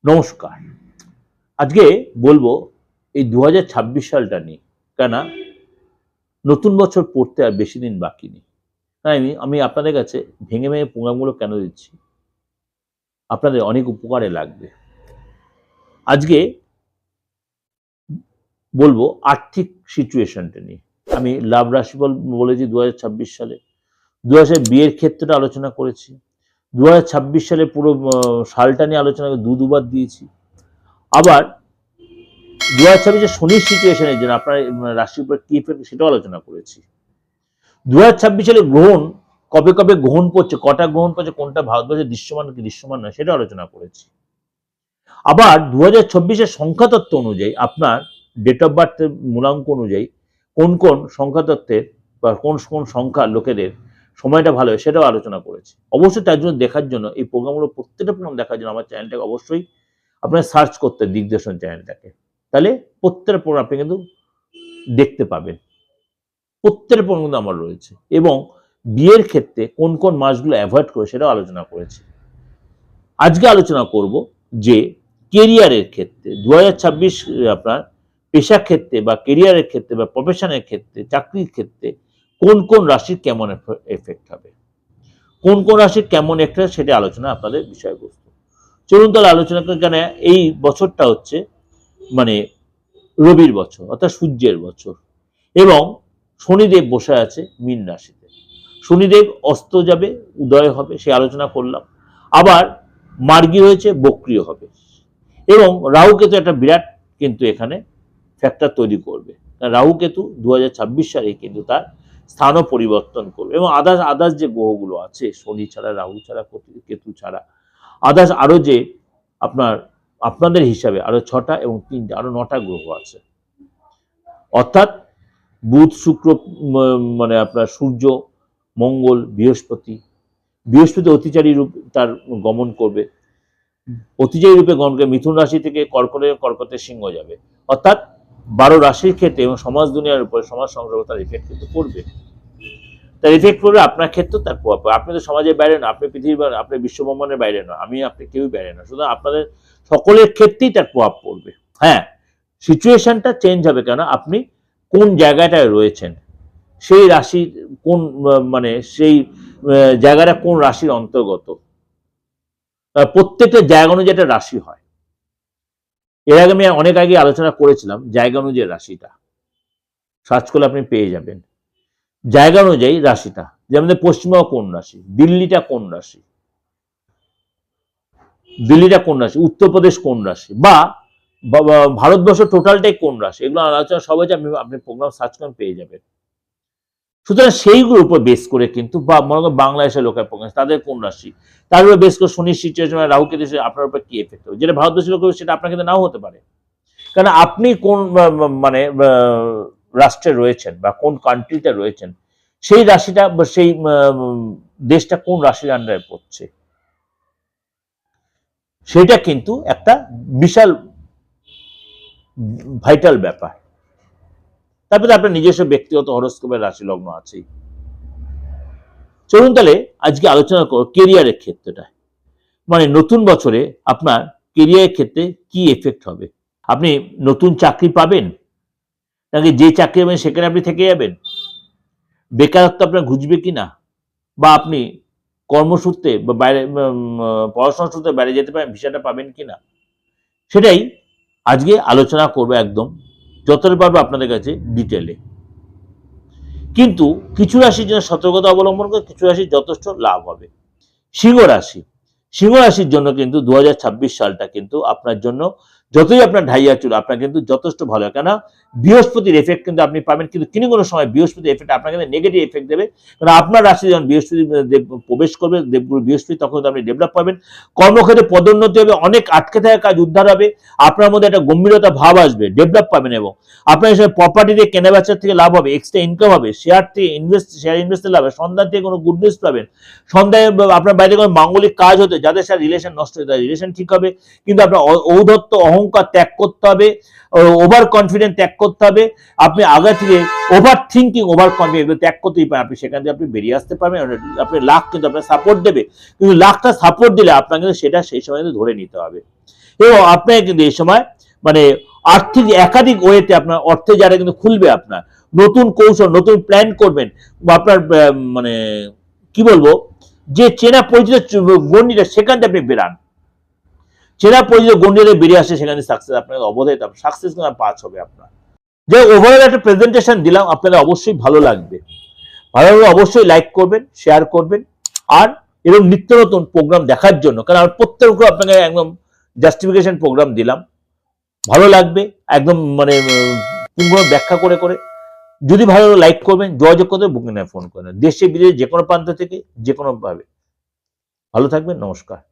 নমস্কার। আজকে বলবো এই ২০২৬ সালটা নিয়ে। কেন নতুন বছর পড়তে আর বেশি দিন বাকি নেই। তাই আমি আপনাদের কাছে ভেঙে ভেঙে প্রোগ্রামগুলো কেন দিচ্ছি? আপনাদের অনেক উপকারে লাগবে। আজকে বলবো আর্থিক সিচুয়েশনটা নিয়ে। আমি লাভ রাশিফল বলেছি ২০২৬ সালে। ২০০০ সালে বিয়ের ক্ষেত্রটা আলোচনা করেছি। ২০২৬ সালে পুরো সালটা নিয়ে আলোচনা করে দুবার দিয়েছি। আবার ২০২৬ শনির সিচুয়েশনের জন্য আপনার রাশির উপর কি ইফেক্ট সেটাও আলোচনা করেছি। ২০২৬ সালে গ্রহণ কবে কবে গ্রহণ পড়ছে, কটা গ্রহণ পড়ছে, কোনটা ভারতবর্ষে দৃশ্যমান কি দৃশ্যমান নয় সেটা আলোচনা করেছি। আবার ২০২৬ সংখ্যাতত্ত্ব অনুযায়ী আপনার ডেট অফ বার্থের মূলাঙ্ক অনুযায়ী কোন কোন সংখ্যাতত্ত্বের বা কোন কোন সংখ্যা লোকেদের সময়টা ভালো হয় সেটাও আলোচনা করেছি। অবশ্যই তার জন্য দেখার জন্য এই প্রোগ্রামগুলো প্রত্যেকটা প্রোগ্রাম দেখার জন্য আমার চ্যানেলটাকে অবশ্যই আপনার সার্চ করতে দিগদর্শন চ্যানেলটাকে, তাহলে প্রত্যেকটা প্রোগ্রাম আপনি কিন্তু দেখতে পাবেন। প্রত্যেকটা প্রোগ্রাম কিন্তু আমার রয়েছে এবং বিয়ের ক্ষেত্রে কোন কোন মাসগুলো অ্যাভয়েড করে সেটাও আলোচনা করেছি। আজকে আলোচনা করব যে কেরিয়ারের ক্ষেত্রে ২০২৬ আপনার পেশা ক্ষেত্রে বা কেরিয়ারের ক্ষেত্রে বা প্রফেশনের ক্ষেত্রে চাকরির ক্ষেত্রে কোন কোন রাশির কেমন এফেক্ট হবে, কোন কোন রাশির কেমন একটা সেটা আলোচনা আপনাদের বিষয়বস্তু। চলুন তাহলে আলোচনা করি। কেন এই বছরটা হচ্ছে মানে রবির বছর অর্থাৎ সূর্যের বছর এবং শনিদেব বসে আছে মীন রাশিতে। শনিদেব অস্ত যাবে, উদয় হবে, সে আলোচনা করলাম। আবার মার্গী হয়েছে, বক্রিয় হবে এবং রাহু কেতু একটা বিরাট কিন্তু এখানে ফ্যাক্টর তৈরি করবে। রাহু কেতু ২০২৬ সালে কিন্তু তার স্থানও পরিবর্তন করবে এবং আদার্স যে গ্রহগুলো আছে, শনি ছাড়া, রাহু ছাড়া, কেতু ছাড়া আদার্স আরো যে আপনাদের হিসাবে আরো ৬টা এবং ৩টা আরো ৯টা গ্রহ আছে। অর্থাৎ বুধ, শুক্র, মানে আপনার সূর্য, মঙ্গল, বৃহস্পতি অতিচারী রূপ তার গমন করবে। অতিচারী রূপে গমন করে মিথুন রাশি থেকে কর্কটে সিংহ যাবে। অর্থাৎ ১২ রাশির ক্ষেত্রে এবং সমাজ দুনিয়ার উপরে সমাজ সংগ্রহ তার ইফেক্ট কিন্তু পড়বে। তার ইফেক্ট পড়বে আপনার ক্ষেত্রেও তার প্রভাব পড়বে। আপনি তো সমাজের বাইরে না, আপনি পৃথিবীর, আপনি বিশ্বব্রহ্মাণ্ডের বাইরে না, আমি আপনি কেউই বাইরে না, সুতরাং আপনাদের সকলের ক্ষেত্রেই তার প্রভাব পড়বে। হ্যাঁ, সিচুয়েশনটা চেঞ্জ হবে কেন আপনি কোন জায়গাটায় রয়েছেন, সেই রাশির কোন মানে সেই জায়গাটা কোন রাশির অন্তর্গত, প্রত্যেকটা জায়গা অনুযায়ী একটা রাশি হয়। এর আগে আমি অনেক আগে আলোচনা করেছিলাম জায়গা অনুযায়ী রাশিটা, সার্চ করলে আপনি পেয়ে যাবেন জায়গা অনুযায়ী রাশিটা। যেমন পশ্চিমবঙ্গ কোন রাশি, দিল্লিটা কোন রাশি, উত্তরপ্রদেশ কোন রাশি, বা ভারতবর্ষ টোটালটাই কোন রাশি, এগুলো আলোচনা সবাই আপনি প্রোগ্রাম সার্চ করেন পেয়ে যাবেন। সুতরাং সেইগুলোর উপর বেস করে কিন্তু, বা মনে করেন বাংলাদেশের লোকের প্রোগ্রাম তাদের কোন রাশি, তার উপর বেস করে শনির সিচুয়েশন, রাহু কেতু আপনার উপর কি এফেক্ট হবে, যেটা ভারতবর্ষের লোক সেটা আপনার কিন্তু নাও হতে পারে। কারণ আপনি কোন মানে রাষ্ট্রে রয়েছেন বা কোন কান্ট্রিতে রয়েছেন, সেই রাশিটা বা সেই দেশটা কোন রাশির আন্ডারে পড়ছে, সেটা কিন্তু একটা বিশাল ভাইটাল ব্যাপার। তারপরে আপনার নিজস্ব ব্যক্তিগত হরস্কোপের রাশি লগ্ন আছেই। চলুন তাহলে আজকে আলোচনা করব কেরিয়ারের ক্ষেত্রটা, মানে নতুন বছরে আপনার কেরিয়ারের ক্ষেত্রে কি এফেক্ট হবে। আপনি নতুন চাকরি পাবেন, নাকি যে চাকরি পাবেন সেখানে আপনি থেকে যাবেন, বেকারত্ব আপনার ঘুচবে কিনা, বা আপনি কর্মসূত্রে বা বাইরে পড়াশোনার সূত্রে বাইরে যেতে পারেন, ভিসাটা পাবেন কিনা, সেটাই আজকে আলোচনা করবো একদম যতটা পারবো আপনাদের কাছে ডিটেলে। কিন্তু কিছু রাশির জন্য সতর্কতা অবলম্বন করে কিছু রাশির যথেষ্ট লাভ হবে। সিংহ রাশির জন্য কিন্তু ২০২৬ সালটা কিন্তু আপনার জন্য যতই আপনার ঢাইয়া চুল আপনার কিন্তু যথেষ্ট ভালো হয়। কেন বৃহস্পতির এফেক্ট কিন্তু আপনি পাবেন, কিন্তু কোনো সময় বৃহস্পতির এফেক্ট আপনার কিন্তু নেগেটিভ এফেক্ট দেবে। কারণ আপনার রাশি যখন বৃহস্পতি প্রবেশ করবে, দেবগুরু বৃহস্পতি, তখন আপনি ডেভেলপ পাবেন, কর্মক্ষেত্রে পদোন্নতি হবে, অনেক আটকে থাকা কাজ উদ্ধার হবে, আপনার মধ্যে একটা গম্ভীরতা ভাব আসবে, ডেভেলপ পাবেন এবং আপনার হিসেবে প্রপার্টি দিয়ে কেনা বেচার থেকে লাভ হবে, এক্সট্রা ইনকাম হবে, শেয়ার ইনভেস্টে লাভ হবে, সন্ধান থেকে কোনো গুড নিউজ পাবেন, সন্ধ্যায় আপনার বাইরে কোনো মাঙ্গলিক কাজ হতে, যাদের সাথে রিলেশন নষ্ট হয়ে যায় রিলেশন ঠিক হবে, কিন্তু আপনার ঔদ্ধত্য অহংকার ত্যাগ করতে হবে, ওভার কনফিডেন্স ত্যাগ করতে হবে, আপনি আগে থেকে ওভার থিঙ্কিং, ওভার কনফিডেন্স এগুলো ত্যাগ করতেই পারেন, আপনি সেখান থেকে আপনি বেরিয়ে আসতে পারবেন। আপনি লাখ কিন্তু আপনার সাপোর্ট দেবে, কিন্তু লাখটা সাপোর্ট দিলে আপনাকে সেটা সেই সময় ধরে নিতে হবে। এবং আপনাকে কিন্তু এই সময় মানে আর্থিক একাধিক ওয়েতে আপনার অর্থে যারা কিন্তু খুলবে, আপনার নতুন কৌশল, নতুন প্ল্যান করবেন, আপনার মানে কি বলবো, যে চেনা পরিচিত গণ্ডিটা সেখান থেকে আপনি বেরান, চেনা পরিচিত গণ্ডিতে বেরিয়ে আসে, সেখানে সাকসেস আপনাকে অবধারিত, সাকসেস কিন্তু পাঁচ হবে আপনার। যে ওভারঅল একটা প্রেজেন্টেশন দিলাম, আপনাদের অবশ্যই ভালো লাগবে। ভালো লাগলে অবশ্যই লাইক করবেন, শেয়ার করবেন, আর এরকম নিত্য নতুন প্রোগ্রাম দেখার জন্য, কারণ আমি প্রত্যেক আপনাকে একদম জাস্টিফিকেশন প্রোগ্রাম দিলাম, ভালো লাগবে একদম মানে পূর্ণ ব্যাখ্যা করে করে। যদি ভালো লাইক করবেন, যোগাযোগ করতে বুকিং ফোন করেন, দেশে বিদেশে যে কোনো প্রান্ত থেকে যে কোনো ভাবে। ভালো থাকবেন, নমস্কার।